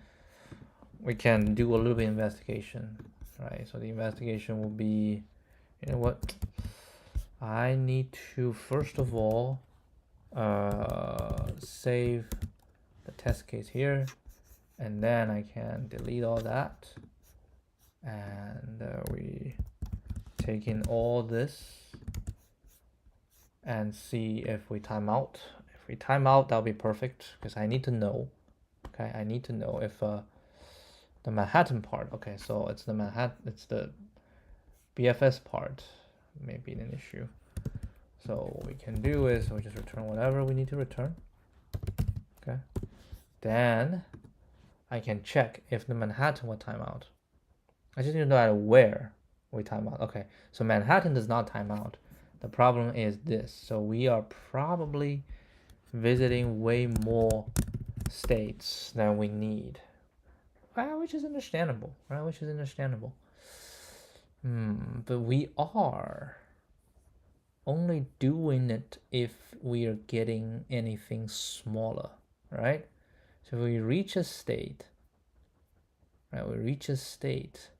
A: we can do a little bit of investigation, right? So the investigation will be, you know what? I need to first of all save the test case here, and then I can delete all that, and we take in all this and see if we time out. If we time out, that'll be perfect, because I need to know. Okay, I need to know if the Manhattan part. Okay, so it's the Manhattan. It's the BFS part. Maybe an issue. So what we can do is we just return whatever we need to return. Okay. Then I can check if the Manhattan will time out. I just need to know where we time out. Okay, so Manhattan does not time out. The problem is this. So we are probably visiting way more states than we need. Which is understandable, right? Which is understandable. But we are only doing it if we are getting anything smaller, right? So we reach a state, right? We reach a state,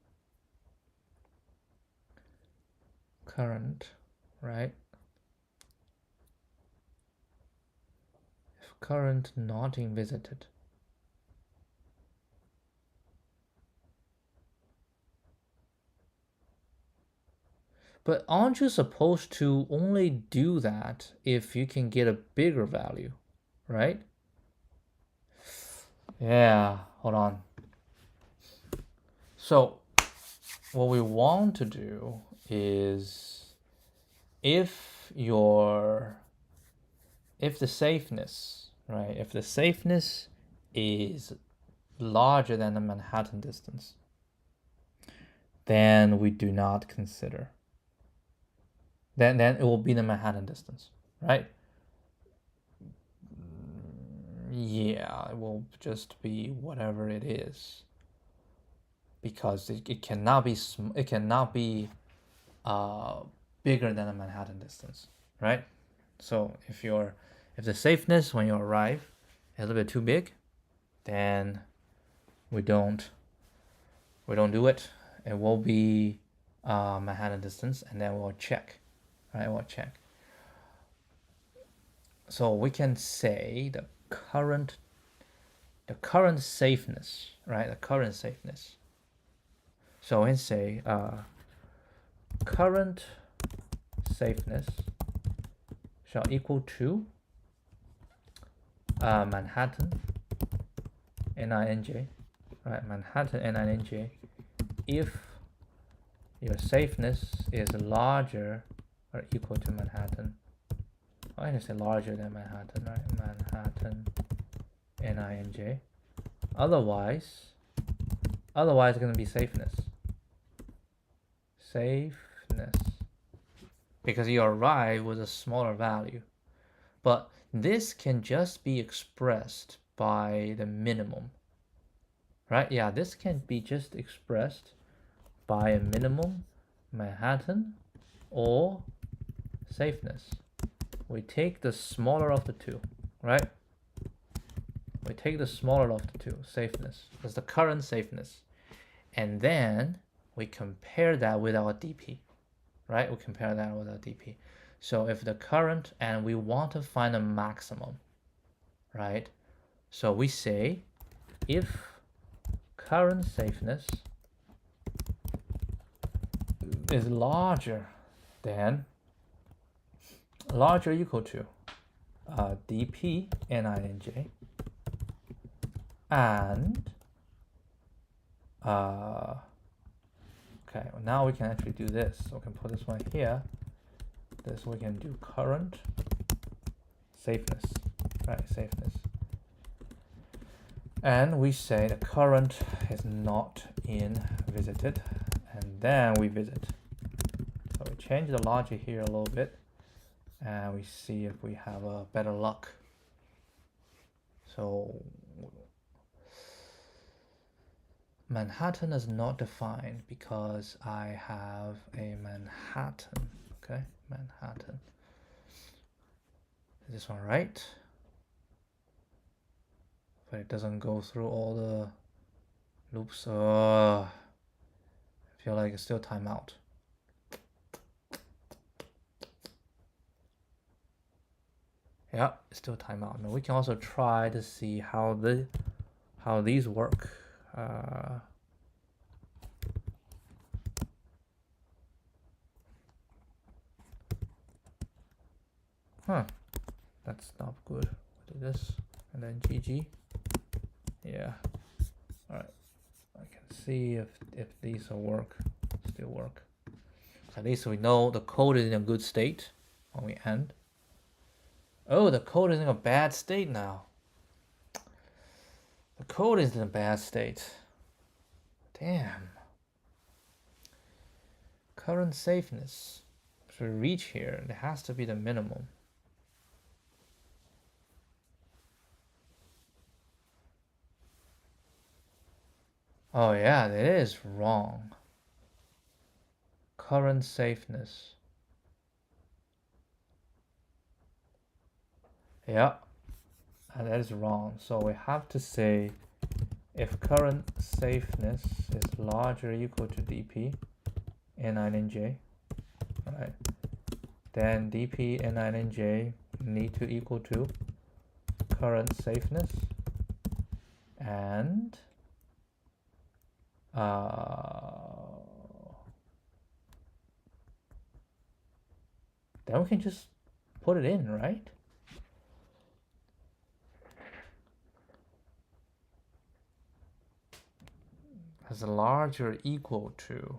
A: current, right? If current not being visited. But aren't you supposed to only do that if you can get a bigger value, right? Yeah, hold on. So what we want to do is if the safeness, right? If the safeness is larger than the Manhattan distance, then we do not consider. Then it will be the Manhattan distance, right? Yeah, it will just be whatever it is, because it cannot be bigger than the Manhattan distance, right? So if the safeness when you arrive is a little bit too big, then we don't do it. It will be Manhattan distance, and then we'll check, right? We'll check. So we can say the current safeness, right? The current safeness. So we can say current safeness shall equal to Manhattan NINJ, right? Manhattan NINJ if your safeness is larger or equal to Manhattan. I can say larger than Manhattan, right? Manhattan NINJ. Otherwise it's going to be safeness. Safeness. Because you arrive with a smaller value. But this can just be expressed by the minimum. Right? Yeah, this can be just expressed by a minimum, Manhattan, or safeness. We take the smaller of the two, right? We take the smaller of the two, safeness. That's the current safeness. And then we compare that with our DP, right? We compare that with our DP. So if the current, and we want to find a maximum, right? So we say if current safeness is larger equal to dp ninj and Okay, well, now we can actually do this. So we can put this one here. This we can do current safeness, right? Safeness. And we say the current is not in visited, and then we visit. So we change the logic here a little bit, and we see if we have a better luck. So Manhattan is not defined because I have a Manhattan. Okay, Manhattan. Is this one right? But it doesn't go through all the loops. I feel like it's still timeout. Yeah, it's still timeout. Now we can also try to see how these work. That's not good. Do this and then GG. Yeah. All right. I can see if these will work. Still work. At least we know the code is in a good state when we end. Oh, the code is in a bad state now. The code is in a bad state. Damn. Current safeness. To reach here, it has to be the minimum. Oh yeah, it is wrong. Current safeness. Yeah, and that is wrong. So we have to say if current safeness is larger or equal to dp n9nj, right? Then dp n9nj need to equal to current safeness and then we can just put it in, right? As larger or equal to,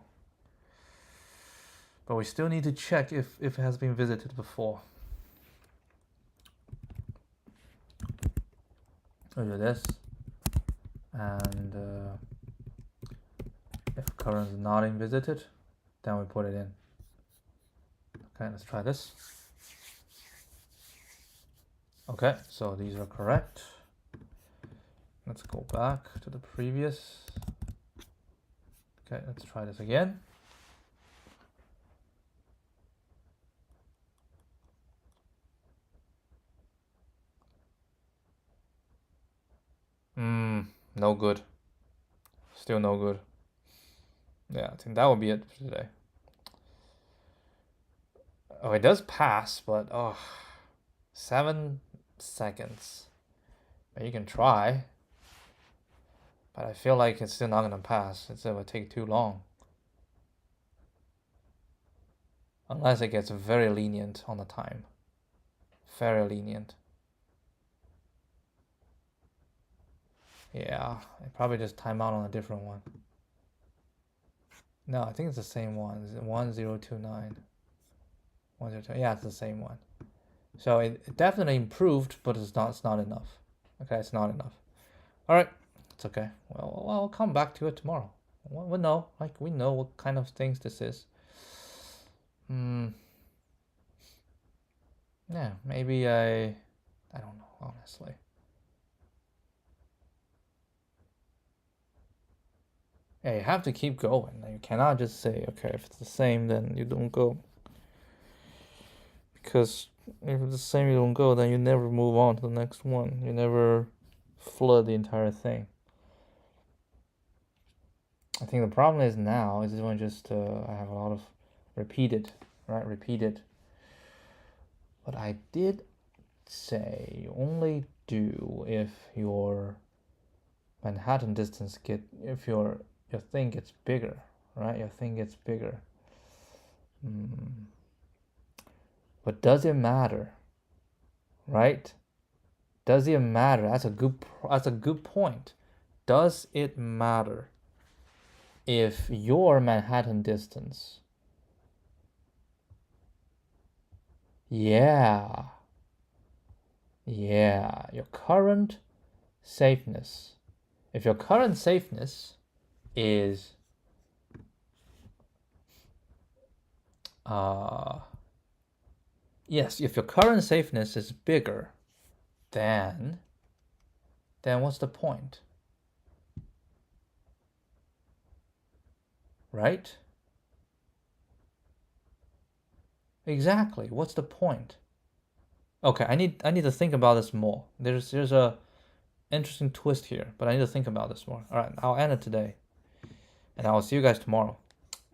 A: but we still need to check if it has been visited before. We'll do this, and if current is not in visited, then we put it in. Okay, let's try this. Okay, so these are correct. Let's go back to the previous. Okay, let's try this again. No good. Still no good. Yeah, I think that will be it for today. Oh, it does pass, but 7 seconds. But you can try. But I feel like it's still not gonna pass. It would take too long. Unless it gets very lenient on the time. Very lenient. Yeah, it probably just time out on a different one. No, I think it's the same one. It's 1029. 102. Yeah, it's the same one. So it definitely improved, but it's not enough. Okay, it's not enough. All right, it's okay. Well, I'll come back to it tomorrow. We know what kind of things this is. Yeah, maybe I don't know, honestly. Yeah, you have to keep going. You cannot just say, okay, if it's the same, then you don't go. Because if it's the same, you don't go, then you never move on to the next one. You never flood the entire thing. I think the problem is now is this one just I have a lot of repeated. But I did say you only do if your Manhattan distance if your thing gets bigger, right? Your thing gets bigger. But does it matter, right? Does it matter? That's a good point. Does it matter? if your Manhattan distance, yeah, your current safeness, if your current safeness is yes, if your current safeness is bigger than, then what's the point? Right? Exactly. What's the point? Okay, I need to think about this more. There's a interesting twist here, but I need to think about this more. All right, I'll end it today, and I'll see you guys tomorrow.